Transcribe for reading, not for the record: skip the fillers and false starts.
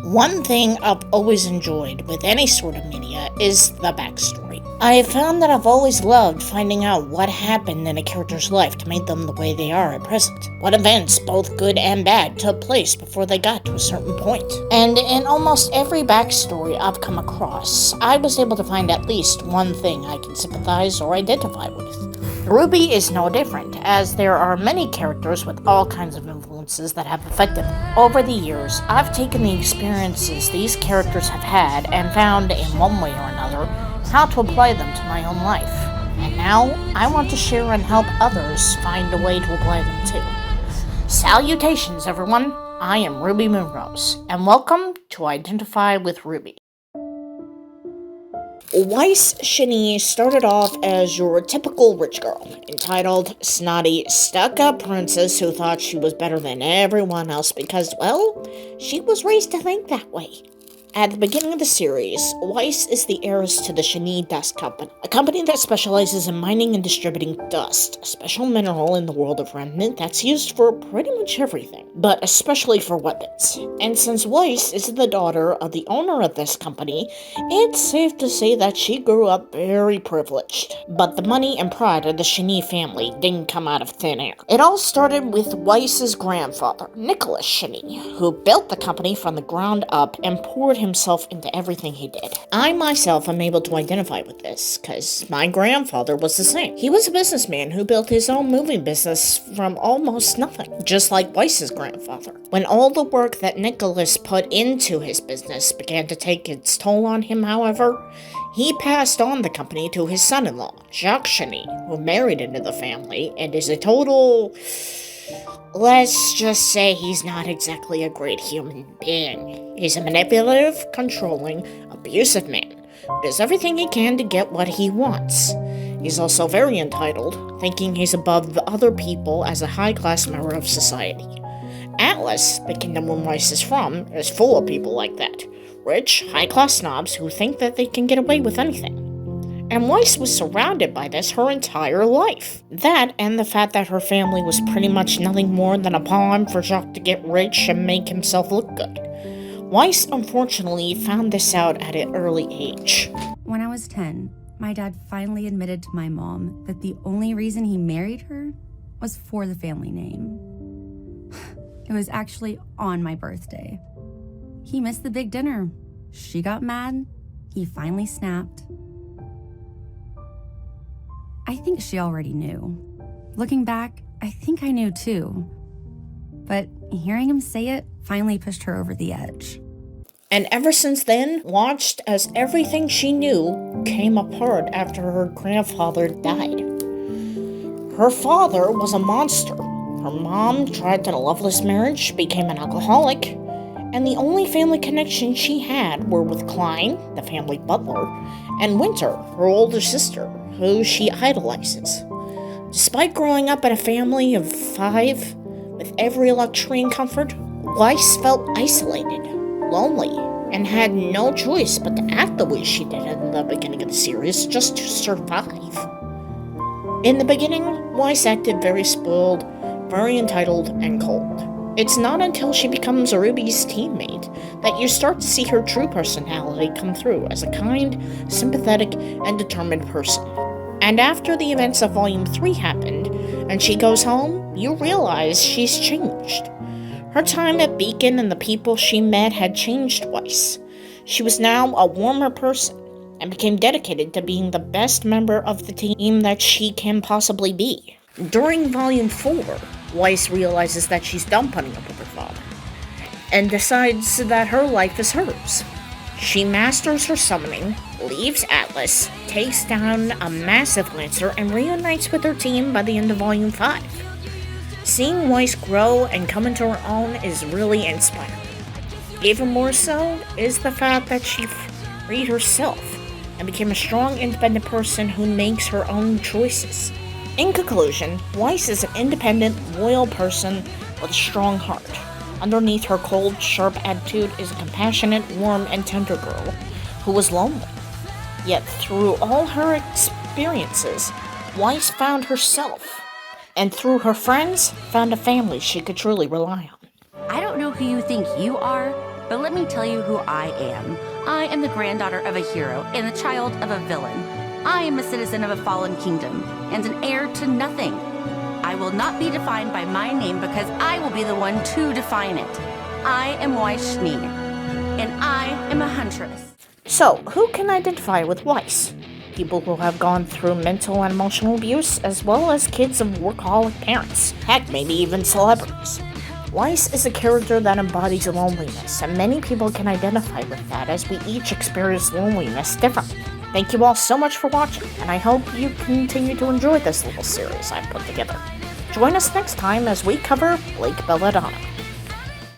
One thing I've always enjoyed with any sort of media is the backstory. I have found that I've always loved finding out what happened in a character's life to make them the way they are at present. What events, both good and bad, took place before they got to a certain point. And in almost every backstory I've come across, I was able to find at least one thing I can sympathize or identify with. RWBY is no different, as there are many characters with all kinds of influences that have affected them. Over the years, I've taken the experiences these characters have had and found, in one way or another, how to apply them to my own life. And now, I want to share and help others find a way to apply them too. Salutations, everyone! I am Ruby Moonrose, and welcome to Identify with RWBY. Weiss Shani started off as your typical rich girl, entitled, snotty, stuck-up princess who thought she was better than everyone else because, well, she was raised to think that way. At the beginning of the series, Weiss is the heiress to the Shani Dust Company, a company that specializes in mining and distributing dust, a special mineral in the world of Remnant that's used for pretty much everything, but especially for weapons. And since Weiss is the daughter of the owner of this company, it's safe to say that she grew up very privileged. But the money and pride of the Shani family didn't come out of thin air. It all started with Weiss's grandfather, Nicholas Shani, who built the company from the ground up and poured himself into everything he did. I myself am able to identify with this, because my grandfather was the same. He was a businessman who built his own moving business from almost nothing, just like Weiss's grandfather. When all the work that Nicholas put into his business began to take its toll on him, however, he passed on the company to his son-in-law, Jacques Shani, who married into the family and is a total... let's just say he's not exactly a great human being. He's a manipulative, controlling, abusive man who does everything he can to get what he wants. He's also very entitled, thinking he's above the other people as a high-class member of society. Atlas, the kingdom where Weiss is from, is full of people like that. Rich, high-class snobs who think that they can get away with anything. And Weiss was surrounded by this her entire life. That, and the fact that her family was pretty much nothing more than a pawn for Jacques to get rich and make himself look good. Weiss, unfortunately, found this out at an early age. When I was 10, my dad finally admitted to my mom that the only reason he married her was for the family name. It was actually on my birthday. He missed the big dinner. She got mad. He finally snapped. I think she already knew. Looking back, I think I knew too. But hearing him say it finally pushed her over the edge. And ever since then, watched as everything she knew came apart after her grandfather died. Her father was a monster. Her mom tried to loveless marriage, became an alcoholic, and the only family connection she had were with Klein, the family butler, and Winter, her older sister, who she idolizes. Despite growing up in a family of 5, with every luxury and comfort, Weiss felt isolated, lonely, and had no choice but to act the way she did in the beginning of the series just to survive. In the beginning, Weiss acted very spoiled, very entitled, and cold. It's not until she becomes RWBY's teammate that you start to see her true personality come through as a kind, sympathetic, and determined person. And after the events of Volume 3 happened, and she goes home, you realize she's changed. Her time at Beacon and the people she met had changed Weiss. She was now a warmer person, and became dedicated to being the best member of the team that she can possibly be. During Volume 4, Weiss realizes that she's done putting up with her father, and decides that her life is hers. She masters her summoning, leaves Atlas, takes down a massive Lancer, and reunites with her team by the end of Volume 5. Seeing Weiss grow and come into her own is really inspiring. Even more so is the fact that she freed herself and became a strong, independent person who makes her own choices. In conclusion, Weiss is an independent, loyal person with a strong heart. Underneath her cold, sharp attitude is a compassionate, warm, and tender girl who was lonely. Yet through all her experiences, Weiss found herself, and through her friends, found a family she could truly rely on. I don't know who you think you are, But let me tell you who I am. I am the granddaughter of a hero and the child of a villain. I am a citizen of a fallen kingdom and an heir to nothing. I will not be defined by my name because I will be the one to define it. I am Weiss, and I am a huntress. So, who can identify with Weiss? People who have gone through mental and emotional abuse, as well as kids of workaholic parents. Heck, maybe even celebrities. Weiss is a character that embodies loneliness, and many people can identify with that as we each experience loneliness differently. Thank you all so much for watching, and I hope you continue to enjoy this little series I've put together. Join us next time as we cover Lake Belladonna.